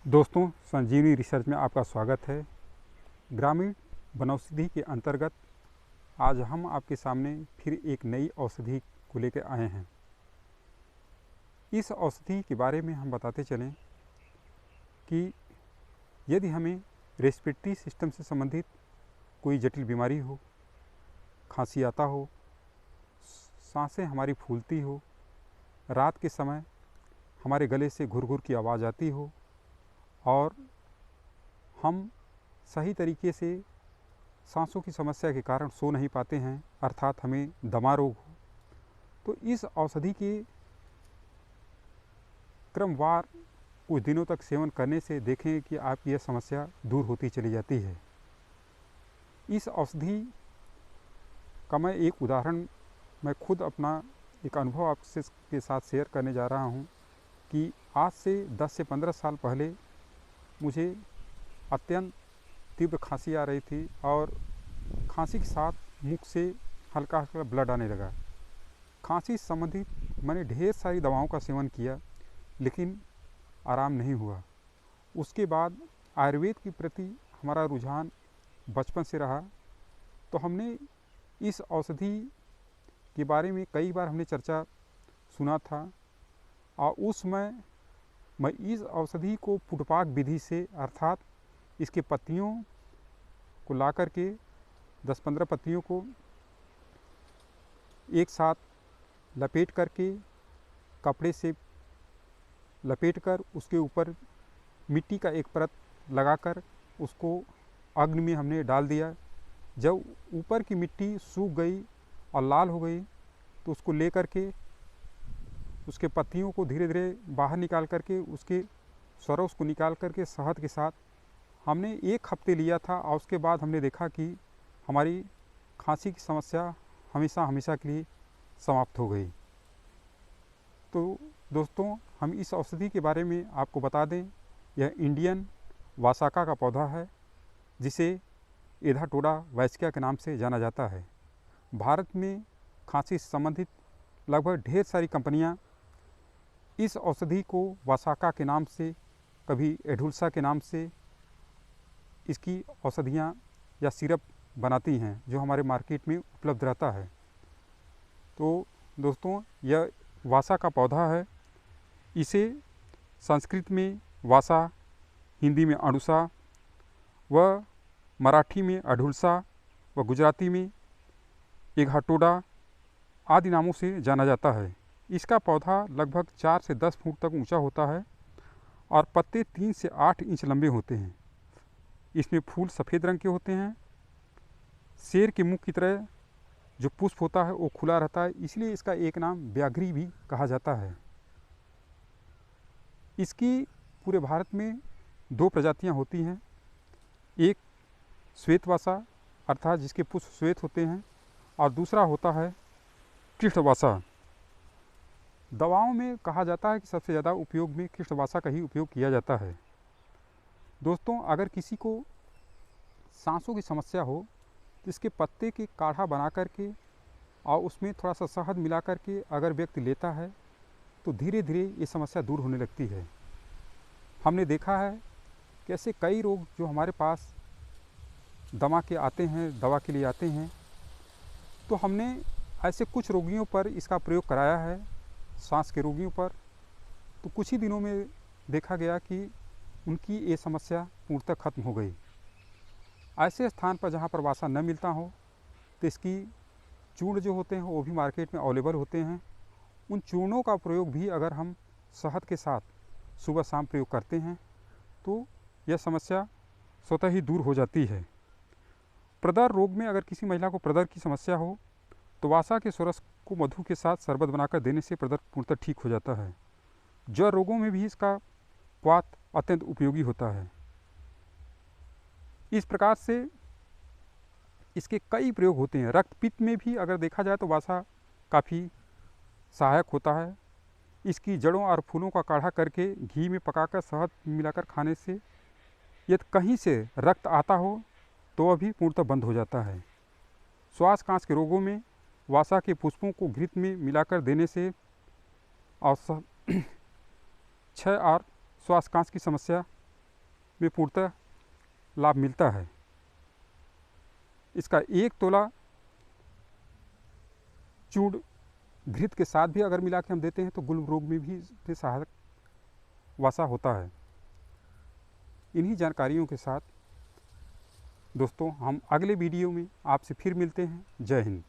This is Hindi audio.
दोस्तों, संजीवनी रिसर्च में आपका स्वागत है। ग्रामीण वनौषधि के अंतर्गत आज हम आपके सामने फिर एक नई औषधि को लेकर आए हैं। इस औषधि के बारे में हम बताते चलें कि यदि हमें रेस्पिरेटरी सिस्टम से संबंधित कोई जटिल बीमारी हो, खांसी आता हो, सांसें हमारी फूलती हो, रात के समय हमारे गले से घुर-घुर की आवाज़ आती हो और हम सही तरीके से सांसों की समस्या के कारण सो नहीं पाते हैं, अर्थात हमें दमा रोग हो, तो इस औषधि के क्रमवार कुछ दिनों तक सेवन करने से देखें कि आपकी यह समस्या दूर होती चली जाती है। इस औषधि का मैं एक उदाहरण मैं खुद अपना एक अनुभव आपसे के साथ शेयर करने जा रहा हूँ कि आज से 10 से 15 साल पहले मुझे अत्यंत तीव्र खांसी आ रही थी और खांसी के साथ मुख से हल्का हल्का ब्लड आने लगा। खांसी से संबंधित मैंने ढेर सारी दवाओं का सेवन किया, लेकिन आराम नहीं हुआ। उसके बाद आयुर्वेद के प्रति हमारा रुझान बचपन से रहा, तो हमने इस औषधि के बारे में कई बार हमने चर्चा सुना था और उस समय मैं इस औषधि को फुटपाक विधि से, अर्थात इसके पत्तियों को ला कर के 10-15 पत्तियों को एक साथ लपेट करके कपड़े से लपेट कर उसके ऊपर मिट्टी का एक परत लगाकर उसको अग्नि में हमने डाल दिया। जब ऊपर की मिट्टी सूख गई और लाल हो गई तो उसको ले करके उसके पत्तियों को धीरे धीरे बाहर निकाल करके उसके सरस को निकाल करके शहद के साथ हमने 1 हफ्ते लिया था और उसके बाद हमने देखा कि हमारी खांसी की समस्या हमेशा हमेशा के लिए समाप्त हो गई। तो दोस्तों, हम इस औषधि के बारे में आपको बता दें, यह इंडियन वासाका का पौधा है जिसे एडाथोडा वैस्किया के नाम से जाना जाता है। भारत में खांसी से संबंधित लगभग ढेर सारी कंपनियां इस औषधि को वासाका के नाम से, कभी एडुल्सा के नाम से इसकी औषधियाँ या सिरप बनाती हैं, जो हमारे मार्केट में उपलब्ध रहता है। तो दोस्तों, यह वासा का पौधा है। इसे संस्कृत में वासा, हिंदी में अड़ुसा व मराठी में अढुलसा व गुजराती में एडाथोडा आदि नामों से जाना जाता है। इसका पौधा लगभग 4 से 10 फुट तक ऊंचा होता है और पत्ते 3 से 8 इंच लंबे होते हैं। इसमें फूल सफ़ेद रंग के होते हैं। शेर के मुख की तरह जो पुष्प होता है वो खुला रहता है, इसलिए इसका एक नाम व्याघ्री भी कहा जाता है। इसकी पूरे भारत में 2 प्रजातियां होती हैं। एक श्वेतवासा अर्थात जिसके पुष्प श्वेत होते हैं, और दूसरा होता है कृष्णवासा। दवाओं में कहा जाता है कि सबसे ज़्यादा उपयोग में कृष्णवासा का ही उपयोग किया जाता है। दोस्तों, अगर किसी को सांसों की समस्या हो तो इसके पत्ते के काढ़ा बना करके और उसमें थोड़ा सा शहद मिला करके अगर व्यक्ति लेता है तो धीरे धीरे ये समस्या दूर होने लगती है। हमने देखा है कि ऐसे कई रोग जो हमारे पास दमा के आते हैं, दवा के लिए आते हैं, तो हमने ऐसे कुछ रोगियों पर इसका प्रयोग कराया है, सांस के रोगियों पर, तो कुछ ही दिनों में देखा गया कि उनकी ये समस्या पूर्णतः खत्म हो गई। ऐसे स्थान पर जहाँ पर वासा न मिलता हो तो इसकी चूर्ण जो होते हैं वो भी मार्केट में अवेलेबल होते हैं। उन चूर्णों का प्रयोग भी अगर हम शहद के साथ सुबह शाम प्रयोग करते हैं तो यह समस्या स्वतः ही दूर हो जाती है। प्रदर रोग में अगर किसी महिला को प्रदर की समस्या हो तो वासा के सरस को मधु के साथ शरबत बनाकर देने से प्रदर पूर्णतः ठीक हो जाता है। ज्वर रोगों में भी इसका क्वाथ अत्यंत उपयोगी होता है। इस प्रकार से इसके कई प्रयोग होते हैं। रक्तपित्त में भी अगर देखा जाए तो वासा काफ़ी सहायक होता है। इसकी जड़ों और फूलों का काढ़ा करके घी में पकाकर शहद मिलाकर खाने से यदि कहीं से रक्त आता हो तो वह भी पूर्णतः बंद हो जाता है। श्वास कांच के रोगों में वासा के पुष्पों को घृत में मिलाकर देने से और क्षय और श्वास कांच की समस्या में पूर्णतः लाभ मिलता है। इसका 1 तोला चूर्ण घृत के साथ भी अगर मिला के हम देते हैं तो गुल्म रोग में भी इससे सहायक वसा होता है। इन्हीं जानकारियों के साथ दोस्तों हम अगले वीडियो में आपसे फिर मिलते हैं। जय हिंद।